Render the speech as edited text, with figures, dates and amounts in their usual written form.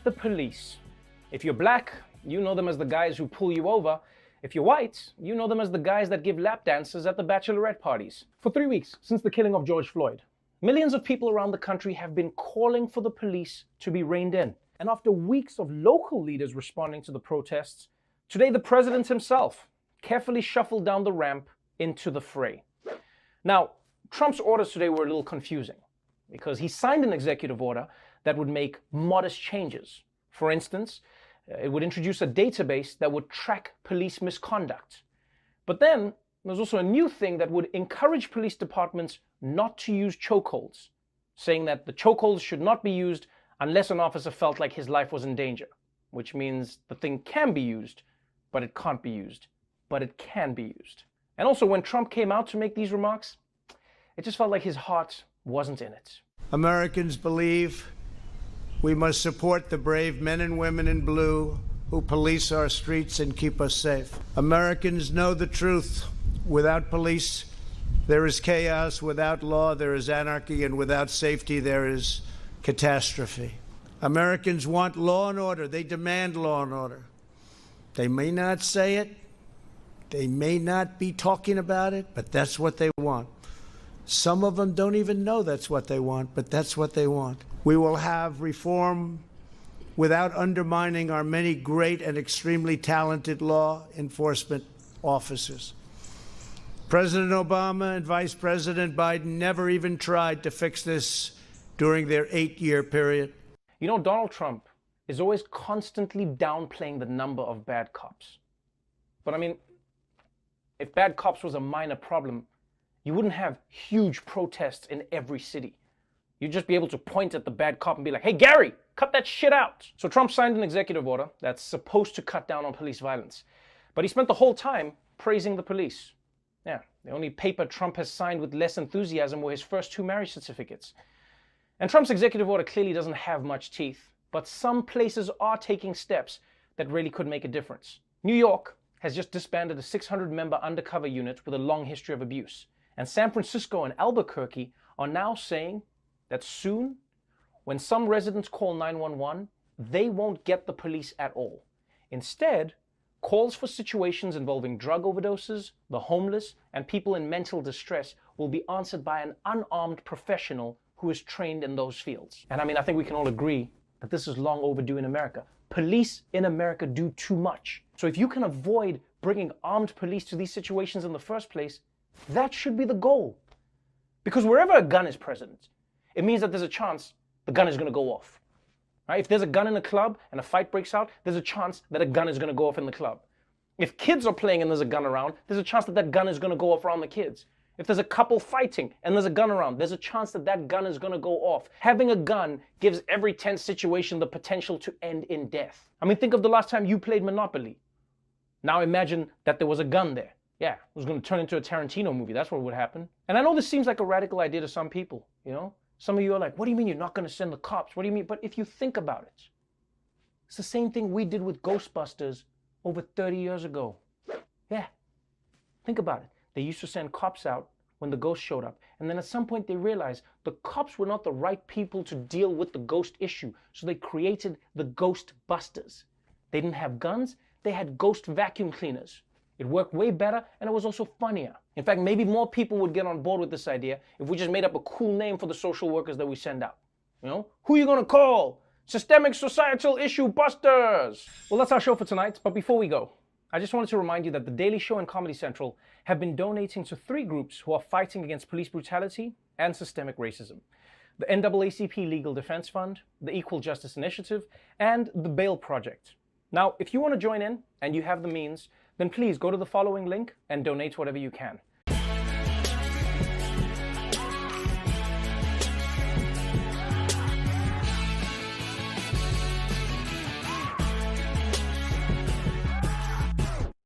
the police. If you're black, you know them as the guys who pull you over. If you're white, you know them as the guys that give lap dances at the bachelorette parties. For 3 weeks since the killing of George Floyd, millions of people around the country have been calling for the police to be reined in. And after weeks of local leaders responding to the protests, today the president himself carefully shuffled down the ramp into the fray. Now, Trump's orders today were a little confusing because he signed an executive order that would make modest changes. For instance, it would introduce a database that would track police misconduct. But then there's also a new thing that would encourage police departments not to use chokeholds, saying that the chokeholds should not be used unless an officer felt like his life was in danger, which means the thing can be used, but it can't be used, but it can be used. And also when Trump came out to make these remarks, it just felt like his heart wasn't in it. Americans believe we must support the brave men and women in blue who police our streets and keep us safe. Americans know the truth. Without police, there is chaos. Without law, there is anarchy. And without safety, there is catastrophe. Americans want law and order. They demand law and order. They may not say it. They may not be talking about it, but that's what they want. Some of them don't even know that's what they want, but that's what they want. We will have reform without undermining our many great and extremely talented law enforcement officers. President Obama and Vice President Biden never even tried to fix this during their 8-year period. You know, Donald Trump is always constantly downplaying the number of bad cops. But I mean, if bad cops was a minor problem, you wouldn't have huge protests in every city. You'd just be able to point at the bad cop and be like, hey, Gary, cut that shit out. So Trump signed an executive order that's supposed to cut down on police violence. But he spent the whole time praising the police. Yeah, the only paper Trump has signed with less enthusiasm were his first 2 marriage certificates. And Trump's executive order clearly doesn't have much teeth, but some places are taking steps that really could make a difference. New York has just disbanded a 600-member undercover unit with a long history of abuse. And San Francisco and Albuquerque are now saying that soon, when some residents call 911, they won't get the police at all. Instead, calls for situations involving drug overdoses, the homeless, and people in mental distress will be answered by an unarmed professional who is trained in those fields. And I mean, I think we can all agree that this is long overdue in America. Police in America do too much. So if you can avoid bringing armed police to these situations in the first place, that should be the goal. Because wherever a gun is present, it means that there's a chance the gun is going to go off. Right? If there's a gun in a club and a fight breaks out, there's a chance that a gun is going to go off in the club. If kids are playing and there's a gun around, there's a chance that that gun is going to go off around the kids. If there's a couple fighting and there's a gun around, there's a chance that that gun is going to go off. Having a gun gives every tense situation the potential to end in death. I mean, think of the last time you played Monopoly. Now imagine that there was a gun there. Yeah, it was going to turn into a Tarantino movie. That's what would happen. And I know this seems like a radical idea to some people, you know? Some of you are like, what do you mean you're not going to send the cops? What do you mean? But if you think about it, it's the same thing we did with Ghostbusters over 30 years ago. Yeah, think about it. They used to send cops out when the ghost showed up. And then at some point they realized the cops were not the right people to deal with the ghost issue. So they created the Ghostbusters. They didn't have guns. They had ghost vacuum cleaners. It worked way better, and it was also funnier. In fact, maybe more people would get on board with this idea if we just made up a cool name for the social workers that we send out. You know, who are you gonna call? Systemic Societal Issue Busters! Well, that's our show for tonight, but before we go, I just wanted to remind you that The Daily Show and Comedy Central have been donating to 3 groups who are fighting against police brutality and systemic racism. The NAACP Legal Defense Fund, the Equal Justice Initiative, and the Bail Project. Now, if you want to join in and you have the means, then please go to the following link and donate whatever you can.